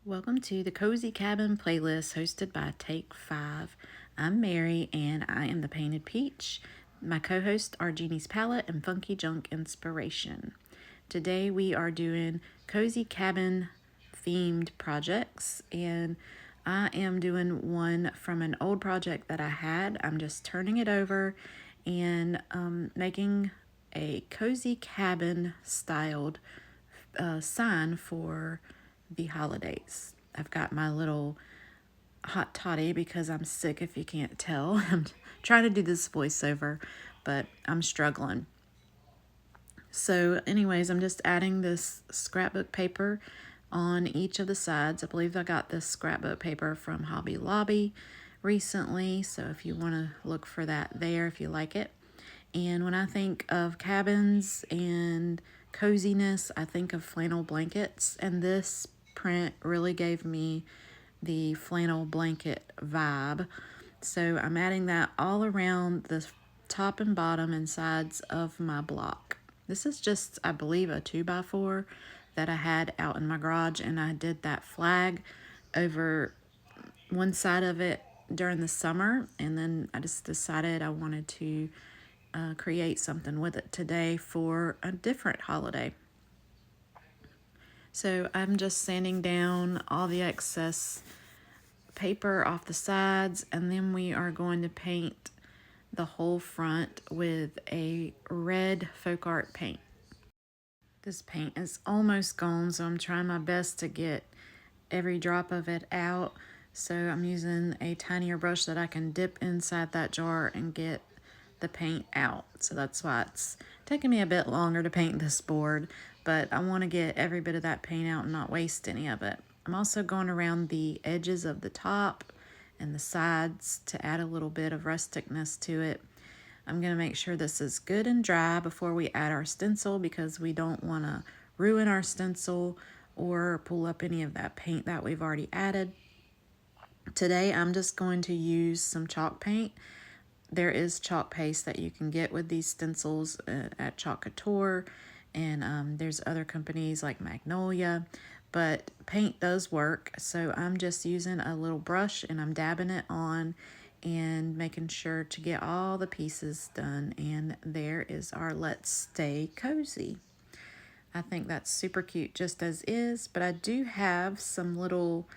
Welcome to the Cozy Cabin playlist hosted by Take 5. I'm Mary and I am the Painted Peach. My co hosts are Jeannie's Palette and Funky Junk Inspiration. Today we are doing Cozy Cabin themed projects, and I am doing one from an old project that I had. I'm just turning it over and making a cozy cabin styled sign for the holidays. I've got my little hot toddy because I'm sick, if you can't tell. I'm trying to do this voiceover, but I'm struggling. So, anyways, I'm just adding this scrapbook paper on each of the sides. I believe I got this scrapbook paper from Hobby Lobby recently, so if you want to look for that there, if you like it. And when I think of cabins and coziness, I think of flannel blankets, and this print really gave me the flannel blanket vibe. So I'm adding that all around the top and bottom and sides of my block. This is just, I believe, a 2x4 that I had out in my garage, and I did that flag over one side of it during the summer, and then I just decided I wanted to create something with it today for a different holiday. So I'm just sanding down all the excess paper off the sides, and then we are going to paint the whole front with a red folk art paint. This paint is almost gone, so I'm trying my best to get every drop of it out. So I'm using a tinier brush that I can dip inside that jar and get the paint out. So that's why it's taking me a bit longer to paint this board, but I want to get every bit of that paint out and not waste any of it. I'm also going around the edges of the top and the sides to add a little bit of rusticness to it. I'm going to make sure this is good and dry before we add our stencil, because we don't want to ruin our stencil or pull up any of that paint that we've already added. Today I'm just going to use some chalk paint. There is chalk paste that you can get with these stencils at Chalk Couture, and there's other companies like Magnolia, but paint does work. So I'm just using a little brush and I'm dabbing it on and making sure to get all the pieces done. And there is our Let's Stay Cozy. I think that's super cute just as is, but I do have some little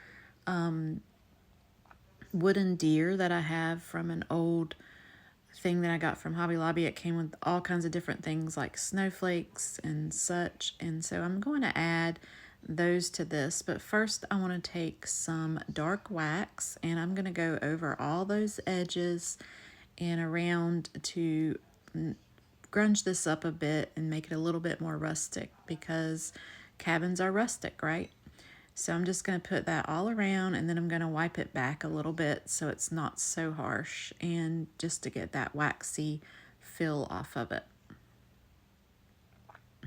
wooden deer that I have from an old thing that I got from Hobby Lobby. It came with all kinds of different things like snowflakes and such, and so I'm going to add those to this. But first I want to take some dark wax and I'm going to go over all those edges and around to grunge this up a bit and make it a little bit more rustic, because cabins are rustic, right? So I'm just going to put that all around, and then I'm going to wipe it back a little bit so it's not so harsh, and just to get that waxy feel off of it.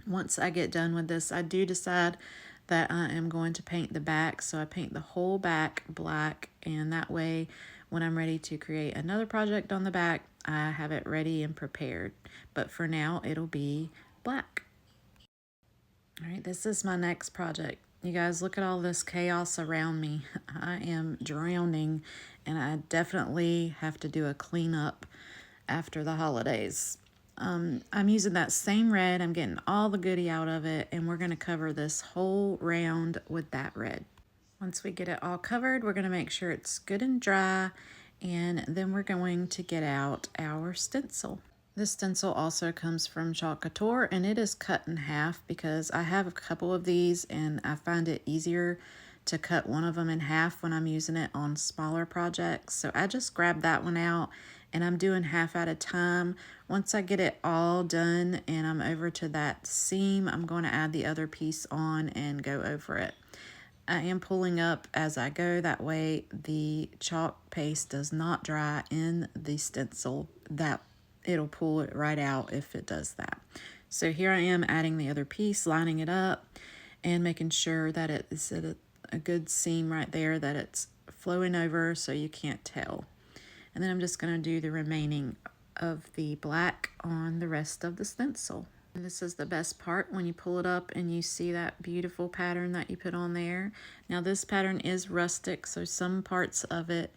Once I get done with this, I do decide that I am going to paint the back. So I paint the whole back black, and that way when I'm ready to create another project on the back, I have it ready and prepared. But for now, it'll be black. All right, this is my next project. You guys, look at all this chaos around me. I am drowning, and I definitely have to do a cleanup after the holidays. I'm using that same red. I'm getting all the goodie out of it, and we're going to cover this whole round with that red. Once we get it all covered, we're going to make sure it's good and dry, and then we're going to get out our stencil. This stencil also comes from Chalk Couture, and it is cut in half because I have a couple of these and I find it easier to cut one of them in half when I'm using it on smaller projects. So I just grabbed that one out and I'm doing half at a time. Once I get it all done and I'm over to that seam, I'm going to add the other piece on and go over it. I am pulling up as I go, that way the chalk paste does not dry in the stencil. That it'll pull it right out if it does that. So here I am adding the other piece, lining it up and making sure that it is at a good seam right there, that it's flowing over so you can't tell. And then I'm just going to do the remaining of the black on the rest of the stencil. And this is the best part when you pull it up and you see that beautiful pattern that you put on there. Now this pattern is rustic, so some parts of it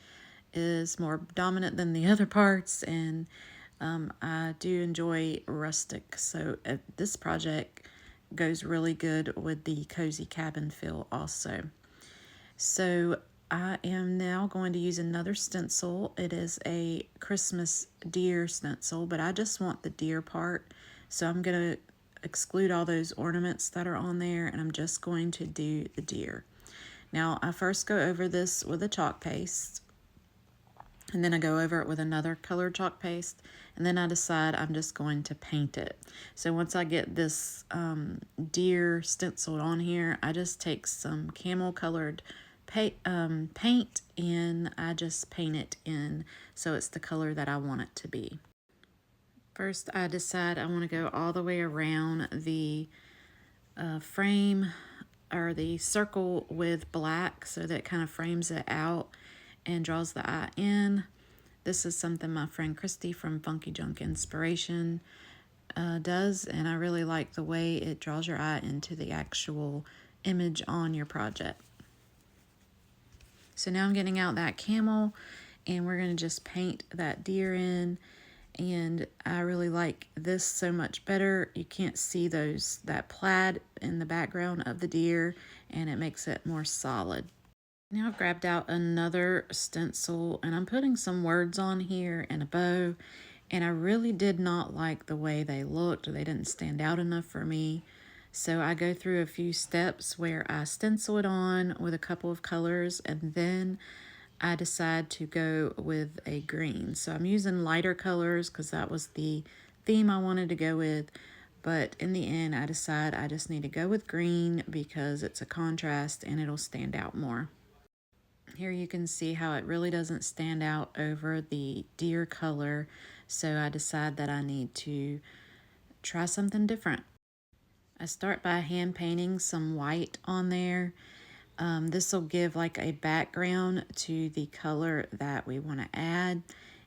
is more dominant than the other parts, and I do enjoy rustic. So this project goes really good with the cozy cabin feel also. So I am now going to use another stencil. It is a Christmas deer stencil, but I just want the deer part. So I'm going to exclude all those ornaments that are on there, and I'm just going to do the deer. Now I first go over this with a chalk paste, and then I go over it with another colored chalk paste, and then I decide I'm just going to paint it. So once I get this deer stenciled on here, I just take some camel colored paint and I just paint it in so it's the color that I want it to be. First, I decide I want to go all the way around the frame or the circle with black, so that kind of frames it out and draws the eye in. This is something my friend Christy from Funky Junk Inspiration does, and I really like the way it draws your eye into the actual image on your project. So now I'm getting out that camel, and we're going to just paint that deer in, and I really like this so much better. You can't see that plaid in the background of the deer, and it makes it more solid. Now I've grabbed out another stencil, and I'm putting some words on here and a bow, and I really did not like the way they looked. They didn't stand out enough for me. So I go through a few steps where I stencil it on with a couple of colors, and then I decide to go with a green. So I'm using lighter colors because that was the theme I wanted to go with. But in the end, I decide I just need to go with green because it's a contrast and it'll stand out more. Here you can see how it really doesn't stand out over the deer color. So I decide that I need to try something different. I start by hand painting some white on there. This will give like a background to the color that we want to add,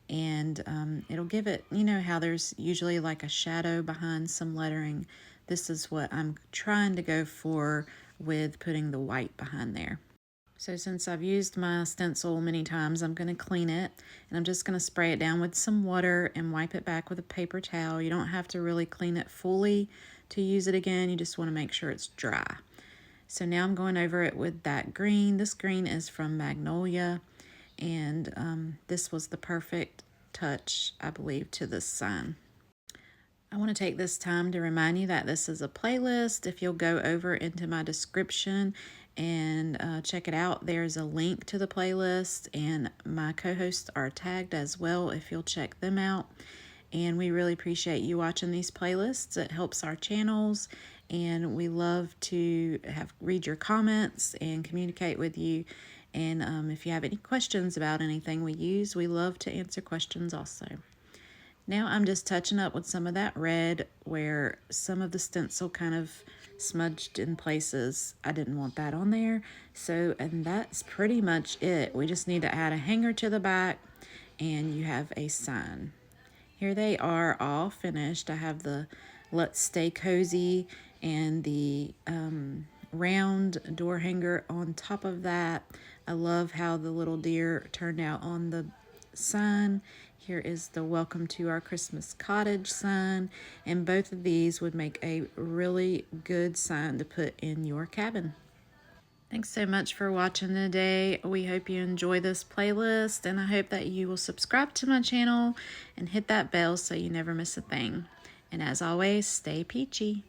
and it'll give it, you know how there's usually like a shadow behind some lettering. This is what I'm trying to go for with putting the white behind there. So since I've used my stencil many times, I'm going to clean it, and I'm just going to spray it down with some water and wipe it back with a paper towel. You don't have to really clean it fully to use it again. You just want to make sure it's dry. So now I'm going over it with that green. This green is from Magnolia, and this was the perfect touch, I believe, to this sign. I want to take this time to remind you that this is a playlist. If you'll go over into my description and check it out, there's a link to the playlist, and my co-hosts are tagged as well if you'll check them out. And we really appreciate you watching these playlists. It helps our channels, and we love to read your comments and communicate with you. And if you have any questions about anything we use, we love to answer questions also. Now I'm just touching up with some of that red where some of the stencil kind of smudged in places. I didn't want that on there. So, and that's pretty much it. We just need to add a hanger to the back, and you have a sign. Here they are all finished. I have the Let's Stay Cozy and the round door hanger on top of that. I love how the little deer turned out on the sign. Here is the Welcome to Our Christmas Cottage sign, and both of these would make a really good sign to put in your cabin. Thanks so much for watching today. We hope you enjoy this playlist, and I hope that you will subscribe to my channel and hit that bell so you never miss a thing. And as always, stay peachy.